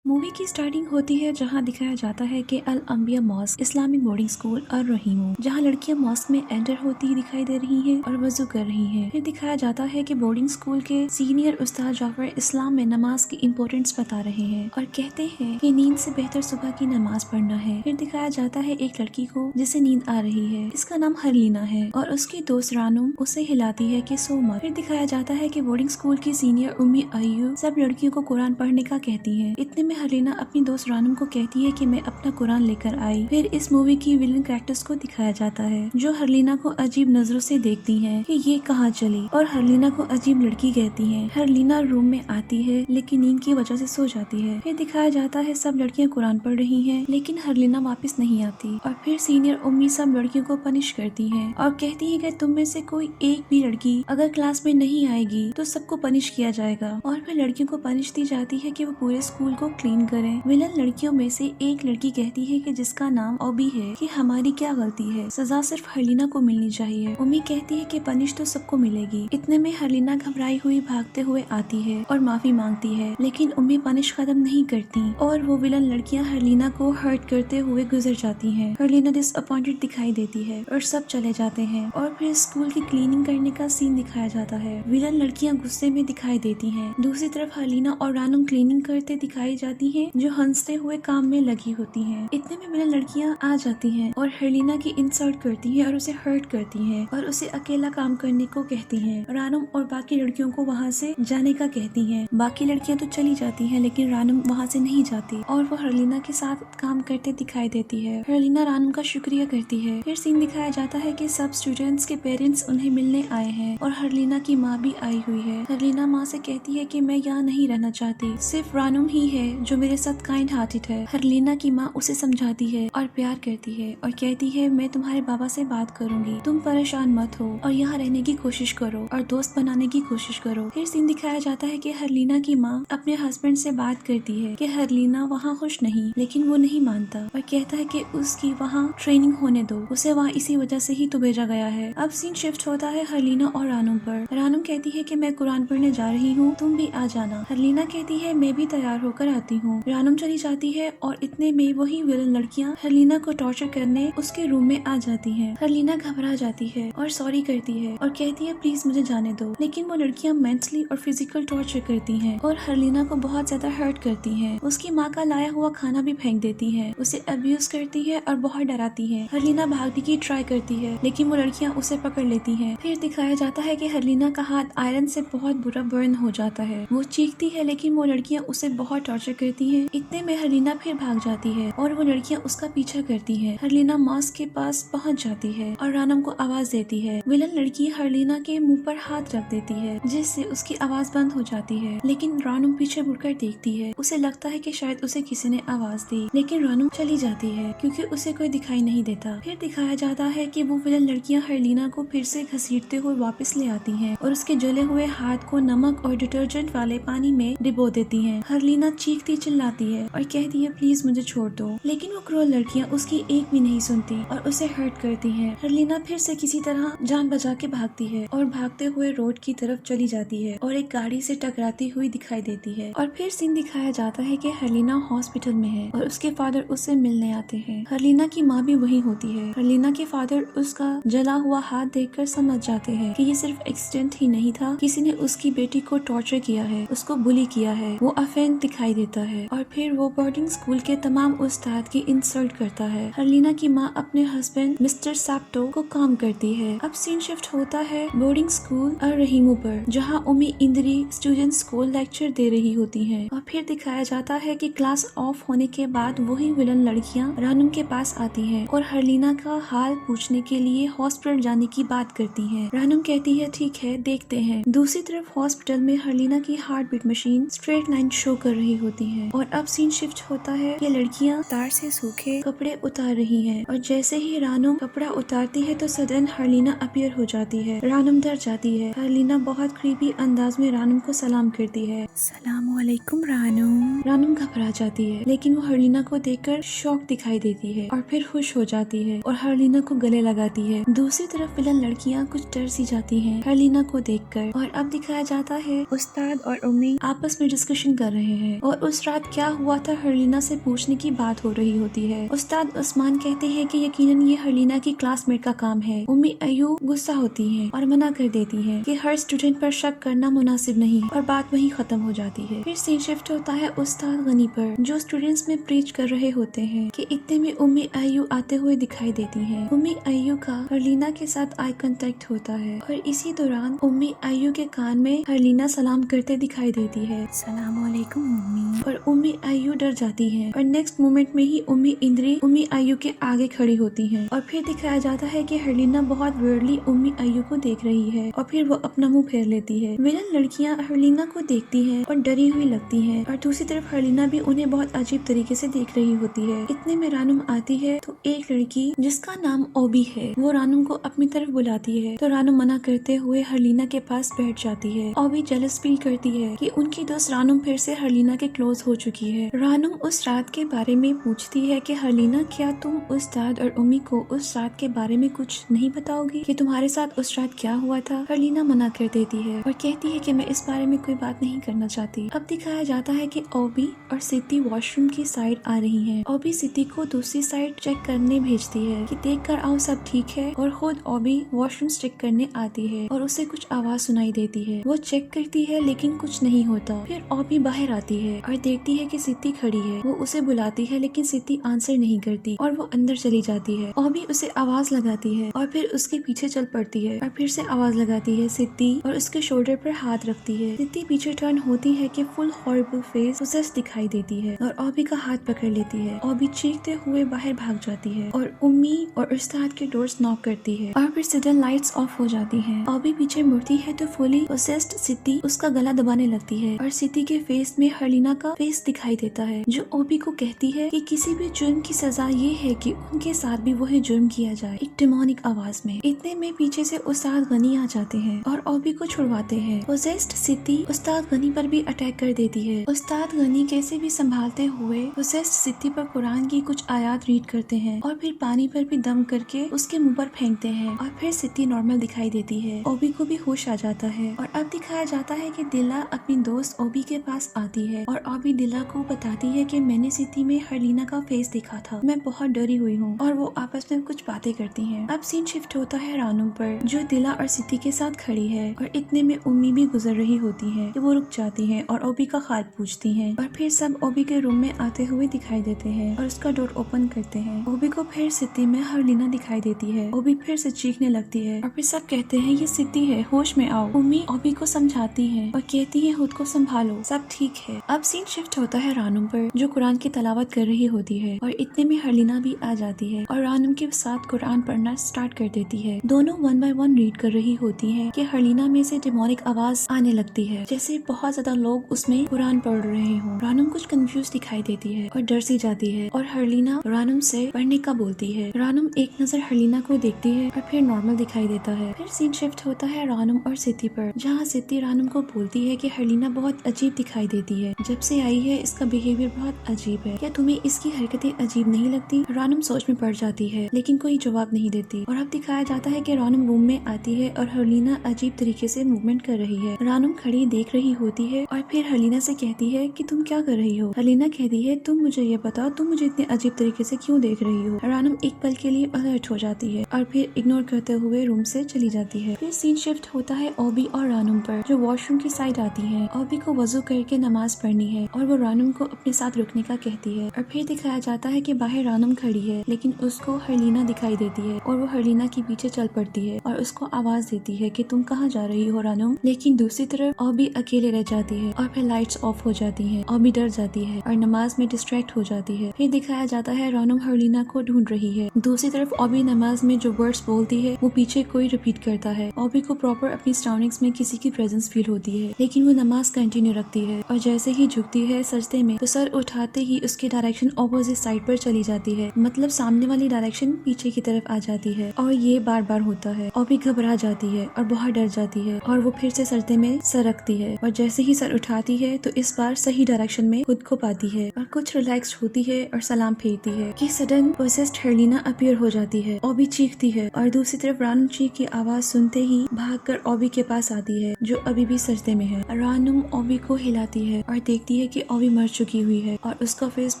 Movie की starting होती है जहां दिखाया जाता है कि अल अंबिया मॉस्क इस्लामिक बोर्डिंग स्कूल और रहीमो, जहां लड़कियां मॉस्क में एंटर होती ही दिखाई दे रही हैं और वजू कर रही हैं। फिर दिखाया जाता है कि बोर्डिंग स्कूल के सीनियर उस्ताद जाफर इस्लाम में नमाज की इम्पोर्टेंस बता रहे हैं और कहते हैं कि नींद से बेहतर सुबह की नमाज पढ़ना है। फिर दिखाया जाता है एक लड़की को जिसे नींद आ रही है, इसका नाम हरलीना है और उसकी दोस्त रानुम उसे हिलाती है कि सो मत। फिर दिखाया जाता है कि बोर्डिंग स्कूल की सीनियर उम्मी अय्यूब सब लड़कियों को कुरान पढ़ने का कहती है। इतने में हरलीना अपनी दोस्त रानुम को कहती है कि मैं अपना कुरान लेकर आई। फिर इस मूवी की विलन कैरेक्टर्स को दिखाया जाता है जो हरलीना को अजीब नजरों से देखती हैं कि ये कहाँ चली और हरलीना को अजीब लड़की कहती हैं। हरलीना रूम में आती है लेकिन नींद की वजह से सो जाती है। फिर दिखाया जाता है सब लड़कियां कुरान पढ़ रही हैं लेकिन हरलीना वापस नहीं आती और फिर सीनियर उम्मी सब लड़कियों को पनिश करती है और कहती है कि तुम में से कोई एक भी लड़की अगर क्लास में नहीं आएगी तो सबको पनिश किया जाएगा और फिर लड़कियों को पनिश दी जाती है कि वो पूरे स्कूल को क्लीन करें। विलन लड़कियों में से एक लड़की कहती है कि जिसका नाम ओबी है कि हमारी क्या गलती है, सजा सिर्फ हरलीना को मिलनी चाहिए। उम्मी कहती है कि पनिश तो सबको मिलेगी। इतने में हरलीना घबराई हुई भागते हुए आती है और माफी मांगती है लेकिन उम्मी पनिश खत्म नहीं करती और वो विलन लड़कियां हरलीना को हर्ट करते हुए गुजर जाती हैं। हरलीना डिसअपॉइंटेड दिखाई देती है और सब चले जाते हैं और फिर स्कूल की क्लीनिंग करने का सीन दिखाया जाता है। विलन लड़कियां गुस्से में दिखाई देती हैं। दूसरी तरफ हरलीना और रानुम क्लीनिंग करते दिखाई जाती हैं जो हंसते हुए काम में लगी होती हैं। इतने में विलन लड़कियां आ जाती हैं और हरलीना की इंसल्ट करती हैं और उसे हर्ट करती हैं और उसे अकेला काम करने को कहती हैं। रानुम और बाकी लड़कियों को वहाँ से जाने का कहती हैं। बाकी लड़कियां तो चली जाती हैं लेकिन रानुम वहाँ से नहीं जाती और वो हरलीना के साथ काम करते दिखाई देती है। हरलीना रानुम का शुक्रिया करती है। फिर सीन दिखाया जाता है कि सब स्टूडेंट्स के पेरेंट्स उन्हें मिलने आए हैं और हरलीना की माँ भी आई हुई है। हरलीना माँ से कहती है कि मैं यहाँ नहीं रहना चाहती, सिर्फ रानुम ही है जो मेरे साथ काइंड हार्टेड है। हरलीना की माँ उसे समझाती है और प्यार करती है और कहती है मैं तुम्हारे बाबा से बात करूंगी, तुम परेशान मत हो और यहाँ रहने की कोशिश करो और दोस्त बनाने की कोशिश करो। फिर सीन दिखाया जाता है कि हरलीना की माँ अपने हस्बैंड से बात करती है कि हरलीना वहाँ खुश नहीं, लेकिन वो नहीं मानता और कहता है कि उसकी वहाँ ट्रेनिंग होने दो, उसे वहाँ इसी वजह से ही तो भेजा गया है। अब सीन शिफ्ट होता है हरलीना और रानुम पर। रानुम कहती है कि मैं कुरान पढ़ने जा रही हूँ, तुम भी आ जाना। हरलीना कहती है मैं भी तैयार होकर आती हूँ। रानुम चली जाती है और इतने में वही विलन लड़कियां हरलीना को टॉर्चर करने उसके रूम में आ जाती हैं। हरलीना घबरा जाती है और सॉरी करती है और कहती है प्लीज मुझे जाने दो, लेकिन वो लड़कियां मेंटली और फिजिकल टॉर्चर करती हैं और हरलीना को बहुत ज्यादा हर्ट करती हैं। उसकी माँ का लाया हुआ खाना भी फेंक देती है, उसे अब्यूज करती है और बहुत डराती है। हरलीना भागने की ट्राई करती है लेकिन वो लड़कियां उसे पकड़ लेती हैं। फिर दिखाया जाता है कि हरलीना का हाथ आयरन से बहुत बुरा बर्न हो जाता है। वो चीखती है लेकिन वो लड़कियां उसे बहुत टॉर्चर करती हैं। इतने में हरलीना फिर भाग जाती है और वो लड़कियां उसका पीछा करती हैं। हरलीना मॉस्क के पास पहुंच जाती है और रानुम को आवाज देती है। विलन लड़की हरलीना के मुंह पर हाथ रख देती है जिससे उसकी आवाज बंद हो जाती है, लेकिन रानुम पीछे मुड़कर देखती है। उसे लगता है कि शायद उसे किसी ने आवाज दी, लेकिन रानुम चली जाती है क्योंकि उसे कोई दिखाई नहीं देता। फिर दिखाया जाता है कि वो विलन लड़कियां हरलीना को फिर से घसीटते हुए वापस ले आती हैं और उसके जले हुए हाथ को नमक और डिटर्जेंट वाले पानी में डिबो देती हैं। हरलीना चीखती चिल्लाती है और कहती है प्लीज मुझे छोड़ दो, लेकिन वो क्रूर लड़कियां उसकी एक भी नहीं सुनती और उसे हर्ट करती हैं। हरलीना फिर से किसी तरह जान बचा के भागती है और भागते हुए रोड की तरफ चली जाती है और एक गाड़ी से टकराती हुई दिखाई देती है। और फिर सीन दिखाया जाता है कि हरलीना हॉस्पिटल में है और उसके फादर उससे मिलने आते हैं। हरलीना की माँ भी वही होती है। हरलीना के फादर उसका जला हुआ हाथ देखकर समझ जाते हैं कि ये सिर्फ एक्सीडेंट ही नहीं था, किसी ने उसकी बेटी को टॉर्चर किया है, उसको बुली किया है। वो अफेंड दिखाई देता है और फिर वो बोर्डिंग स्कूल के तमाम उस्ताद की इंसल्ट करता है। हरलीना की माँ अपने हस्बैंड मिस्टर सैप्टो को काम करती है। अब सीन शिफ्ट होता है बोर्डिंग स्कूल और रहीमो पर, जहाँ उम्मी इंद्री स्टूडेंट्स को लेक्चर दे रही होती हैं। और फिर दिखाया जाता है कि क्लास ऑफ होने के बाद वही विलन लड़कियां रानुम के पास आती हैं और हरलीना का हाल पूछने के लिए हॉस्पिटल जाने की बात करती हैं। रानुम कहती है ठीक है देखते हैं। दूसरी तरफ हॉस्पिटल में हरलीना की heartbeat machine straight line show कर रही होती है और अब सीन शिफ्ट होता है कि लड़कियां तार से सूखे कपड़े उतार रही हैं और जैसे ही रानुम कपड़ा उतारती है तो सडन हरलीना अपीयर हो जाती है। रानुम डर जाती है। हरलीना बहुत क्रीपी अंदाज में रानुम को सलाम करती है, सलाम वालेकुम रानुम। रानुम घबरा जाती है लेकिन वो हरलीना को देखकर शॉक दिखाई देती है और फिर खुश हो जाती है और हरलीना को गले लगाती है। दूसरी तरफ विलन लड़कियां कुछ डर सी जाती हैं हरलीना को देखकर और अब दिखाया जाता है उस्ताद और उम्मी आपस में डिस्कशन कर रहे हैं और उस रात क्या हुआ था हरलीना से पूछने की बात हो रही होती है। उस्ताद उस्मान कहते हैं कि यकीनन ये हरलीना की क्लासमेट का काम है। उम्मी अय्यूब गुस्सा होती है और मना कर देती है कि हर स्टूडेंट पर शक करना मुनासिब नहीं है और बात वहीं खत्म हो जाती है। फिर सीन शिफ्ट होता है उस्ताद गनी पर, जो स्टूडेंट्स में प्रीच कर रहे होते हैं कि इतने में उम्मी अय्यूब आते हुए दिखाई देती है। उम्मी अय्यूब का हरलीना के साथ आई कांटेक्ट होता है और इसी दौरान उम्मी अय्यूब के कान में हरलीना सलाम करते दिखाई देती है, सलाम अलैकुम उम्मी। और उम्मी अय्यूब डर जाती है और नेक्स्ट मोमेंट में ही उम्मी इंद्री उम्मी अय्यूब के आगे खड़ी होती है और फिर दिखाया जाता है कि हरलीना बहुत वियर्डली उम्मी अय्यूब को देख रही है और फिर वो अपना मुंह फेर लेती है। विलन लड़कियां हरलीना को देखती हैं और डरी हुई लगती हैं और दूसरी तरफ हरलीना भी उन्हें बहुत अजीब तरीके से देख रही होती है। इतने में रानुम आती है तो एक लड़की जिसका नाम ओबी है वो रानुम को अपनी तरफ बुलाती है तो रानुम मना करते हुए हरलीना के पास बैठ जाती है। ओबी जेलस फील करती है कि उनकी दोस्त रानुम फिर से हरलीना के क्लोज हो चुकी है। रानुम उस रात के बारे में पूछती है कि हरलीना क्या तुम उस्ताद और उम्मी को उस रात के बारे में कुछ नहीं बताओगी कि तुम्हारे साथ उस रात क्या हुआ था। हरलीना मना कर देती है और कहती है कि मैं इस बारे में कोई बात नहीं करना चाहती। अब दिखाया जाता है कि ओबी और सिद्धि वॉशरूम की साइड आ रही हैं। ओबी सिद्धि को दूसरी साइड चेक करने भेजती है कि देख कर आओ सब ठीक है और खुद ओबी वॉशरूम चेक करने आती है और उसे कुछ आवाज सुनाई देती है। वो चेक करती है लेकिन कुछ नहीं होता। फिर ओबी बाहर आती है और देखती है कि सिद्धि खड़ी है। वो उसे बुलाती है लेकिन सिद्धि आंसर नहीं करती और वो अंदर चली जाती है। ओबी उसे आवाज लगाती है और फिर उसके पीछे चल पड़ती है और फिर से आवाज लगाती है सिद्धि और उसके शोल्डर पर हाथ रखती है। सिद्धि पीछे टर्न होती है कि फुल हॉरिबल फेस पोसेस्ड दिखाई देती है और ओबी का हाथ पकड़ लेती है। ओबी चीखते हुए बाहर भाग जाती है और उम्मी और उस्ताद के डोर्स नॉक करती है और फिर सडन लाइट्स ऑफ हो जाती हैं। ओबी पीछे मुड़ती है तो फुली पोसेस्ड सिद्धि उसका गला दबाने लगती है और सिद्धि के फेस में हरलीना का फेस दिखाई देता है जो ओबी को कहती है कि किसी भी जुर्म की सजा ये है कि उनके साथ भी वही जुर्म किया जाए, एक डेमोनिक आवाज में। इतने में पीछे से उस्ताद गनी आ जाते हैं और ओबी को छुड़वाते हैं। पोसेस्ड सिद्धि उस्ताद गनी पर भी अटैक कर देती है। उस्ताद गनी कैसे भी संभालते हुए पोसेस्ड सिद्धि पर कुरान की कुछ आयत रीड करते हैं और फिर पानी पर भी दम करके उसके मुंह पर फेंकते हैं और फिर सिद्धि नॉर्मल दिखाई देती है। ओबी को भी होश आ जाता है और अब दिखाया जाता है कि दिला अपनी दोस्त ओबी के पास आती है और ओबी दिला को बताती है कि मैंने सिद्धि में हरलीना का फेस देखा था, मैं बहुत डरी हुई हूँ और वो आपस में कुछ बातें करती हैं। अब सीन शिफ्ट होता है रानुम पर जो दिला और सिद्धि के साथ खड़ी है और इतने में उम्मी भी गुजर रही होती है कि वो रुक जाती है और ओबी का हाल पूछती हैं और फिर सब ओबी के रूम में आते हुए दिखाई देते हैं और उसका डोर ओपन करते हैं। ओबी को फिर सिद्धि में हरलीना दिखाई देती है। ओबी फिर से चीखने लगती है और फिर सब कहते हैं ये सिद्धि है, होश में आओ। उम्मी ओबी को समझाती है और कहती है खुद को संभालो, सब ठीक है। अब सीन शिफ्ट होता है रानुम पर जो कुरान की तलावत कर रही होती है और इतने में हरलीना भी आ जाती है और रानुम के साथ कुरान पढ़ना स्टार्ट कर देती है। दोनों 1 बाय 1 रीड कर रही होती हैं कि हरलीना में से डेमोनिक आवाज आने लगती है जैसे बहुत ज्यादा लोग उसमें कुरान पढ़ रहे हों। रानुम कुछ कंफ्यूज दिखाई देती है और डर सी जाती है और हरलीना रानुम से पढ़ने का बोलती है। रानुम एक नजर हरलीना को देखती है और फिर नॉर्मल दिखाई देता है। फिर सीन शिफ्ट होता है रानुम और सिद्धि पर जहाँ सिद्धि रानुम को बोलती है कि हरलीना बहुत अजीब दिखाई देती है, जब से आई है इसका बिहेवियर बहुत अजीब है, क्या तुम्हें इसकी हरकतें अजीब नहीं लगती? रानुम सोच में पड़ जाती है लेकिन कोई जवाब नहीं देती और अब दिखाया जाता है कि रानुम रूम में आती है और हरलीना अजीब तरीके से मूवमेंट कर रही है। रानुम खड़ी देख रही होती है और फिर हरलीना से कहती है कि तुम क्या कर रही हो? हरलीना कहती है तुम मुझे ये बताओ, तुम मुझे इतने अजीब तरीके से क्यों देख रही हो? रानुम एक पल के लिए अलर्ट हो जाती है और फिर इग्नोर करते हुए रूम से चली जाती है। फिर सीन शिफ्ट होता है ओबी और रानुम पर जो वॉशरूम की साइड आती है। ओबी को वजू करके नमाज पढ़नी है और वो रानुम को अपने साथ रुकने का कहती है और फिर दिखाया जाता है कि बाहर रानुम खड़ी है लेकिन उसको हरलीना दिखाई देती है और वो हरलीना के पीछे चल पड़ती है और उसको आवाज देती है कि तुम कहाँ जा रही हो रानुम। लेकिन दूसरी तरफ ओबी अकेले रह जाती है और फिर लाइट्स ऑफ हो जाती है। ओबी डर जाती है और नमाज में डिस्ट्रैक्ट हो जाती है। फिर दिखाया जाता है रानुम हरलीना को ढूंढ रही है। दूसरी तरफ ओबी नमाज में जो वर्ड्स बोलती है वो पीछे कोई रिपीट करता है। ओबी को प्रॉपर अपनी सराउंडिंग्स में किसी की प्रेजेंस फील होती है लेकिन वो नमाज कंटिन्यू रखती है और जैसे ही झुकती है सजदे में तो सर उठाते ही उसकी डायरेक्शन ऑपोजिट साइड पर चली जाती है, मतलब सामने वाली डायरेक्शन पीछे की तरफ आ जाती है और ये बार बार होता है। ओबी घबरा जाती है और बहुत डर जाती है और वो फिर से सजदे में सर रखती है और जैसे ही सर उठाती है तो इस बार सही डायरेक्शन में खुद को पाती है और कुछ रिलैक्स होती है और सलाम फेरती है कि सडन पोसेस्ड हरलीना अपीयर हो जाती है। ओबी चीखती है और दूसरी तरफ रानुम चीख की आवाज सुनते ही भागकर ओबी के पास आती है जो अभी भी सजदे में है। रानुम ओबी को हिलाती है और देखती है कि ओबी मर चुकी हुई है और उसका फेस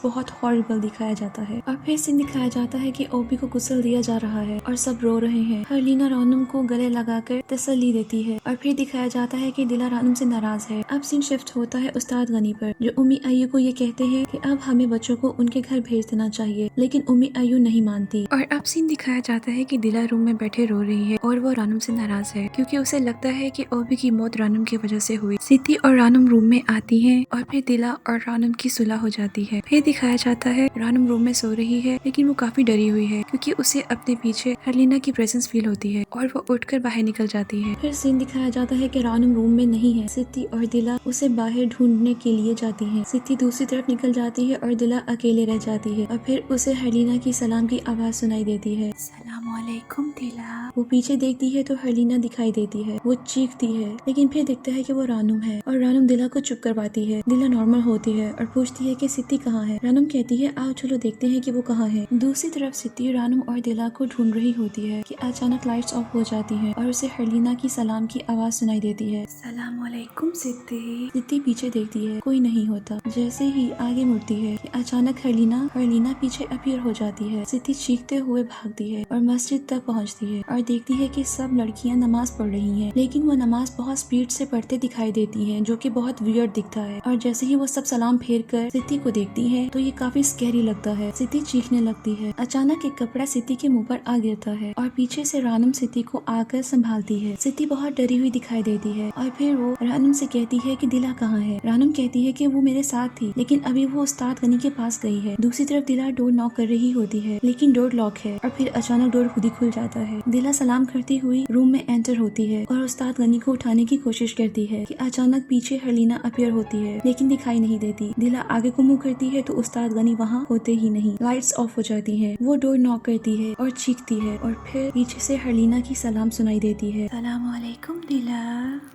बहुत हॉरिबल दिखाया जाता है। और फिर सीन दिखाया जाता है कि ओबी को गुस्ल दिया जा रहा है और सब रो रहे हैं। हरलीना रानम को गले लगाकर तसल्ली देती है और फिर दिखाया जाता है कि दिला रानम से नाराज है। अब सीन शिफ्ट होता है उस्ताद गनी पर, जो उम्मी अय्यू को ये कहते हैं कि अब हमें बच्चों को उनके घर भेज देना चाहिए, लेकिन उम्मी अय्यू नहीं मानती। और अब सीन दिखाया जाता है कि दिला रूम में बैठे रो रही है और वो रानम से नाराज है क्योंकि उसे लगता है कि ओबी की मौत रानम की वजह से हुई। सिद्धि और रानम रूम में आती हैं और फिर दिला और रानम की सुलह हो जाती है। फिर दिखाया जाता है रानम रूम में सो रही है, लेकिन वो काफी डरी हुई है क्योंकि उसे अपने पीछे हरलीना की प्रेजेंस फील होती है और वो उठकर बाहर निकल जाती है। फिर सीन दिखाया जाता है कि रानम रूम में नहीं है। सिद्धि और दिला उसे बाहर ढूंढने के लिए जाती है। सिद्धि दूसरी तरफ निकल जाती है और दिला अकेले रह जाती है और फिर उसे हरलीना की सलाम की आवाज सुनाई देती है, सलामुअलैकुम दिला। वो पीछे देखती है तो हरलीना दिखाई देती है। वो चीखती है, लेकिन फिर दिखता है कि वो रानम है और रानम दिला को चुप करवाती है। दिला नॉर्मल होती है और पूछती है कि सिद्धि कहाँ है। रानम कहती है आओ चलो देखते हैं कि वो कहाँ है। दूसरी तरफ सिद्धि रानम और दिला को ढूंढ रही होती है कि अचानक लाइट्स ऑफ हो जाती है और उसे हरलीना की सलाम की आवाज सुनाई देती है, सलामुअलैकुम सिद्धि। सिद्धि पीछे देखती है, कोई नहीं होता। जैसे ही आगे मुड़ती है कि अचानक हरलीना पीछे अपीयर हो जाती है। सिद्धि चीखते हुए भागती है और मस्जिद तक पहुंचती है और देखती है कि सब लड़कियां नमाज पढ़ रही हैं, लेकिन वो नमाज बहुत स्पीड से पढ़ते दिखाई देती हैं, जो कि बहुत वियर्ड दिखता है। और जैसे ही वो सब सलाम फेर कर सिद्धि को देखती है तो ये काफी स्कैरी लगता है। सिद्धि चीखने लगती है। अचानक एक कपड़ा सिद्धि के मुंह पर आ गिरता है और पीछे से रानम सिद्धि को आकर संभालती है। सिद्धि बहुत डरी हुई दिखाई देती है और फिर वो रानम से कहती है कि दिला कहाँ है। रानम कहती है कि वो मेरे साथ थी, लेकिन अभी वो उस्ताद गनी के पास गई है। दूसरी तरफ दिला डोर नॉक कर रही होती है, लेकिन डोर लॉक है और फिर अचानक डोर खुद ही खुल जाता है। दिला सलाम करती हुई रूम में एंटर होती है और उस्ताद गनी को उठाने की कोशिश करती है कि अचानक पीछे हरलीना अपीयर होती है, लेकिन दिखाई नहीं देती। दिला आगे को मुंह करती है तो उस्ताद गनी वहाँ होते ही नहीं। लाइट्स ऑफ हो जाती है। वो डोर नॉक करती है और चीखती है और फिर पीछे से हरलीना की सलाम सुनाई देती है, सलामुअलैकुम दिला।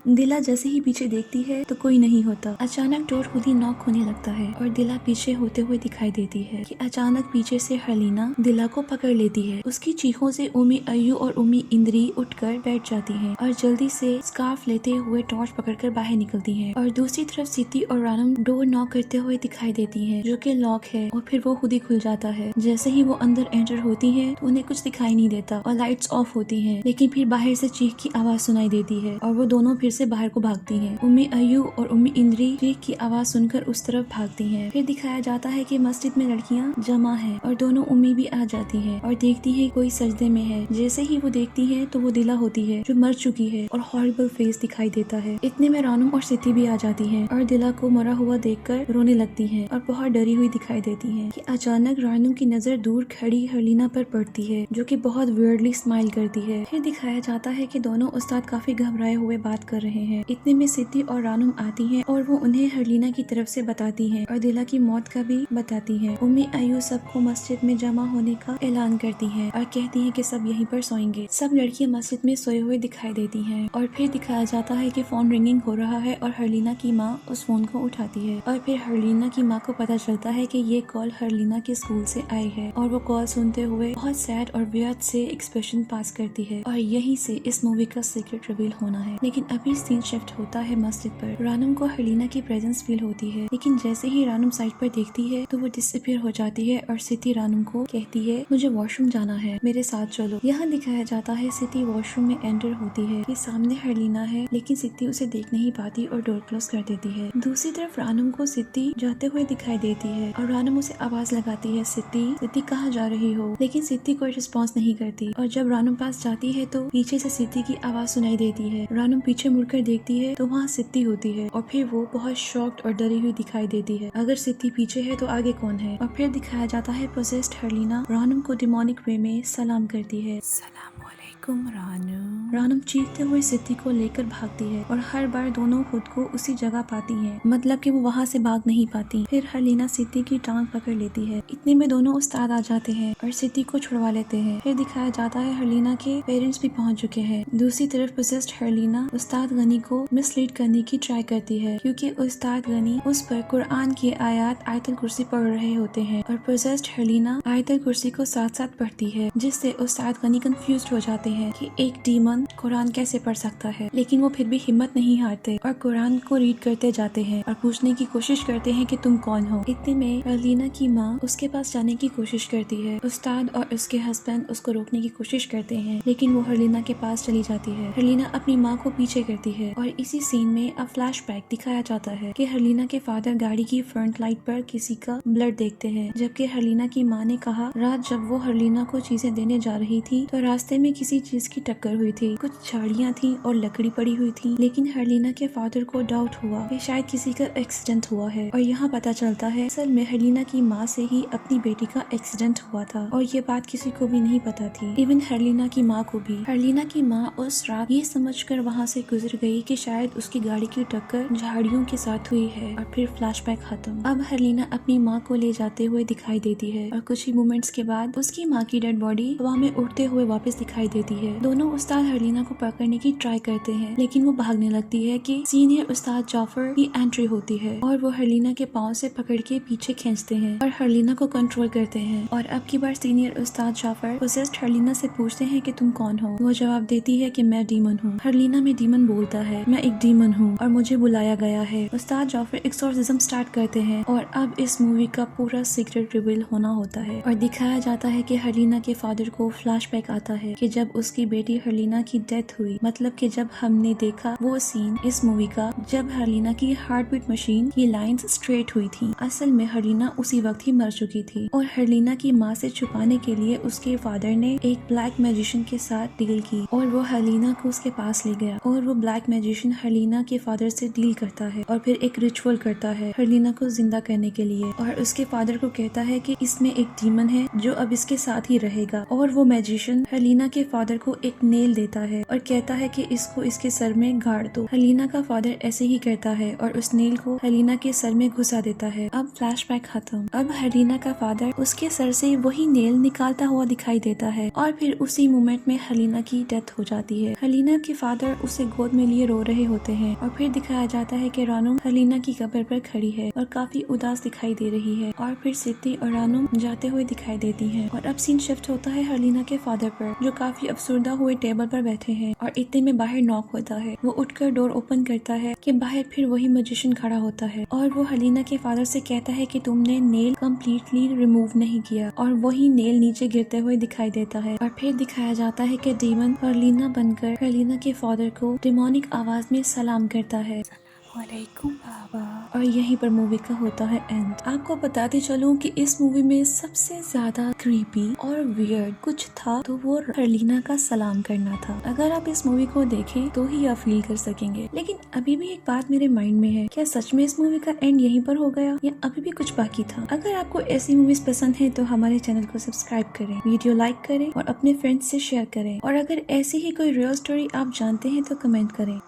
दिला जैसे ही पीछे देखती है तो कोई नहीं होता। अचानक डोर खुद ही नॉक होने लगता है और दिला पीछे होते हुए दिखाई देती है कि अचानक पीछे से हरलीना दिला को पकड़ लेती है। उसकी चीखों से उम्मी अय्यू और उम्मी इंद्री उठकर बैठ जाती हैं और जल्दी से स्कार्फ लेते हुए टॉर्च पकड़कर बाहर निकलती हैं। और दूसरी तरफ सिद्धि और रानम डोर नॉक करते हुए दिखाई देती हैं, जो कि लॉक है और फिर वो खुद ही खुल जाता है। जैसे ही वो अंदर एंटर होती हैं तो उन्हें कुछ दिखाई नहीं देता और लाइट्स ऑफ होती हैं, लेकिन फिर बाहर से चीख की आवाज सुनाई देती है और वो दोनों फिर से बाहर को भागती हैं। उम्मी अय्यू और उम्मी इंद्री चीख की आवाज सुनकर उस तरफ भागती हैं। फिर दिखाया जाता है कि मस्जिद में लड़कियां जमा हैं और दोनों उम्मी भी आ जाती हैं और देखती है कोई सजदे में है। जैसे ही वो देखती है तो वो दिला होती है, जो मर चुकी है और हॉरिबल फेस दिखाई देता है। इतने में रानम और सिद्धि भी आ जाती हैं और दिला को मरा हुआ देखकर रोने लगती हैं और बहुत डरी हुई दिखाई देती हैं कि अचानक रानम की नजर दूर खड़ी हरलीना पर पड़ती है, जो कि बहुत वियर्डली स्माइल करती है। फिर दिखाया जाता है कि दोनों उस्ताद काफी घबराए हुए बात कर रहे हैं। इतने में सिद्धि और रानम आती हैं और वो उन्हें हरलीना की तरफ से बताती हैं और दिला की मौत का भी बताती हैं। उम्मी अय्यू सबको मस्जिद में जमा होने का ऐलान करती हैं और कहती हैं कि सब यहीं पर सोएंगे। सब लड़कियां मस्जिद में सोए हुए दिखाई देती हैं और फिर दिखाया जाता है कि फोन रिंगिंग हो रहा है और हरलीना की माँ उस फोन को उठाती है और फिर हरलीना की माँ को पता चलता है कि ये कॉल हरलीना के स्कूल से आई है और वो कॉल सुनते हुए बहुत सैड और वियर्ड से एक्सप्रेशन पास करती है और यहीं से इस मूवी का सीक्रेट रिवील होना है। लेकिन अभी सीन शिफ्ट होता है मस्जिद पर। रानम को हरलीना की प्रेजेंस फील होती है, लेकिन जैसे ही रानम साइड पर देखती है तो वो डिसअपीयर हो जाती है और सिद्धि रानम को कहती है मुझे वॉशरूम जाना है, मेरे साथ चलो। यहाँ दिखाया जाता है सिद्धि वॉशरूम में एंटर होती है कि सामने हरलीना है, लेकिन सिद्धि उसे देख नहीं पाती और डोर क्लोज कर देती है। दूसरी तरफ रानम को सिद्धि जाते हुए दिखाई देती है और रानम उसे आवाज लगाती है, सिद्धि कहाँ जा रही हो? लेकिन सिद्धि कोई रिस्पॉन्स नहीं करती और जब रानम पास जाती है तो पीछे से सिद्धि की आवाज सुनाई देती है। रानम पीछे मुड़कर देखती है तो वहाँ सिद्धि होती है और फिर वो बहुत शॉक्ड और डरी हुई दिखाई देती है। अगर सिद्धि पीछे है तो आगे कौन है? और फिर दिखाया जाता है पोसेस्ड हरलीना रानम को डिमोनिक वे में सलाम करती है, सलामुअलैकुम रानम। रानम चीखते हुए सिद्धि को लेकर भागती है और हर बार दोनों खुद को उसी जगह पाती हैं, मतलब कि वो वहाँ से भाग नहीं पाती। फिर हरलीना सिद्धि की टांग पकड़ लेती है। इतने में दोनों उस्ताद आ जाते हैं और सिद्धि को छुड़वा लेते हैं। फिर दिखाया जाता है हरलीना के पेरेंट्स भी पहुंच चुके हैं। दूसरी तरफ पोसेस्ड हरलीना उस्ताद गनी को मिसलीड करने की ट्राई करती है, क्योंकि उस्ताद गनी उस पर कुरान की आयत आयतुल कुर्सी पढ़ रहे होते हैं और पोसेस्ड हरलीना आयतुल कुर्सी को साथ साथ पढ़ती है, जिससे उस्ताद गनी कंफ्यूज्ड हो जाते हैं कि एक डीमन कुरान कैसे पढ़ सकता है, लेकिन वो फिर भी हिम्मत नहीं हारते और कुरान को रीड करते जाते हैं और पूछने की कोशिश करते हैं कि तुम कौन हो। इतने में हरलीना की माँ उसके पास जाने की कोशिश करती है। उस्ताद और उसके हस्बैंड उसको रोकने की कोशिश करते हैं, लेकिन वो हरलीना के पास चली जाती है। हरलीना अपनी माँ को पीछे करती है और इसी सीन में अब फ्लैशबैक दिखाया जाता है कि हरलीना के फादर गाड़ी की फ्रंट लाइट पर किसी का ब्लड देखते हैं, जबकि हरलीना की माँ ने कहा रात जब वो हरलीना को चीजें देने जा रही थी तो रास्ते में किसी चीज की टक्कर हुई थी। कुछ झाड़ियाँ थी और लकड़ी पड़ी हुई थी, लेकिन हरलीना के फादर को डाउट हुआ कि शायद किसी का एक्सीडेंट हुआ है और यहाँ पता चलता है असल में हरलीना की माँ से ही अपनी बेटी का एक्सीडेंट हुआ था और ये बात किसी को भी नहीं पता थी, इवन हरलीना की माँ को भी। हरलीना की माँ उस रात ये समझकर वहाँ से गुजर गई कि शायद उसकी गाड़ी की टक्कर झाड़ियों के साथ हुई है और फिर फ्लैशबैक खत्म। अब हरलीना अपनी माँ को ले जाते हुए दिखाई देती है और कुछ ही मोमेंट्स के बाद उसकी माँ की डेड बॉडी हवा में उड़ते हुए वापस दिखाई देती है। दोनों उस्ताद हरलीना को पकड़ने की ट्राई करते हैं, लेकिन वो भागने लगती है कि सीनियर उस्ताद जाफर की एंट्री होती है और वो हरलीना के पाँव से पकड़ के पीछे खींचते हैं और हरलीना को कंट्रोल करते हैं। और अब की बार सीनियर उस्ताद जाफर पोसेस्ड हरलीना से पूछते हैं कि तुम कौन हो। वो जवाब देती है कि मैं डीमन हूँ। हरलीना में डीमन बोलता है मैं एक डीमन हूँ और मुझे बुलाया गया है। उस्ताद जाफर एक्सोर्सिज्म स्टार्ट करते हैं और अब इस मूवी का पूरा सीक्रेट रिवील होना होता है और दिखाया जाता है कि हरलीना के फादर को फ्लैशबैक आता है कि जब उसकी बेटी हरलीना की डेथ हुई, मतलब कि जब हमने देखा वो सीन इस मूवी का जब हरलीना की हार्ट बीट मशीन की लाइंस स्ट्रेट हुई थी। असल में हरलीना उसी वक्त ही मर चुकी थी और हरलीना की माँ से छुपाने के लिए उसके फादर ने एक ब्लैक मैजिशियन के साथ डील की और वो हरलीना को उसके पास ले गया और वो ब्लैक मैजिशियन हरलीना के फादर से डील करता है और फिर एक रिचुअल करता है हरलीना को जिंदा करने के लिए और उसके फादर को कहता है कि इसमें एक डीमन है जो अब इसके साथ ही रहेगा और वो मैजिशियन हरलीना के फादर को एक नेल देता है और कहता है कि इसको इसके सर में गाड़ दो। हरलीना का फादर ऐसे ही करता है और उस नेल को हरलीना के सर में घुसा देता है। अब फ्लैशबैक खत्म। अब हरलीना का फादर उसके सर से वही नेल निकालता हुआ दिखाई देता है और फिर उसी मोमेंट में हरलीना की डेथ हो जाती है। हरलीना के फादर उसे गोद में लिए रो रहे होते हैं और फिर दिखाया जाता है कि रानुम हरलीना की कब्र पर खड़ी है और काफी उदास दिखाई दे रही है और फिर सिद्धि और रानुम जाते हुए दिखाई देती हैं और अब सीन शिफ्ट होता है हरलीना के फादर पर जो काफी अफसुर्दा हुए टेबल पर बैठे हैं और इतने में बाहर नॉक होता है। वो उठकर डोर ओपन करता है कि बाहर फिर वही मैजिशियन खड़ा होता है और वो हरलीना के फादर से कहता है कि तुमने नेल कम्प्लीटली रिमूव नहीं किया और वही नेल नीचे गिरते हुए दिखाई देता है और फिर दिखाया जाता है कि डीमन हरलीना बनकर हरलीना के फादर को डिमोनिक आवाज में सलाम करता है वालेकुम बाबा और यहीं पर मूवी का होता है एंड। आपको बताते चलूं कि इस मूवी में सबसे ज्यादा क्रीपी और वियर्ड कुछ था तो वो हरलीना का सलाम करना था। अगर आप इस मूवी को देखें तो ही आप फील कर सकेंगे। लेकिन अभी भी एक बात मेरे माइंड में है, क्या सच में इस मूवी का एंड यहीं पर हो गया या अभी भी कुछ बाकी था? अगर आपको ऐसी मूवीज पसंद है तो हमारे चैनल को सब्सक्राइब करें, वीडियो लाइक करें और अपने फ्रेंड्स से शेयर करें और अगर ऐसी ही कोई रियल स्टोरी आप जानते हैं तो कमेंट करें।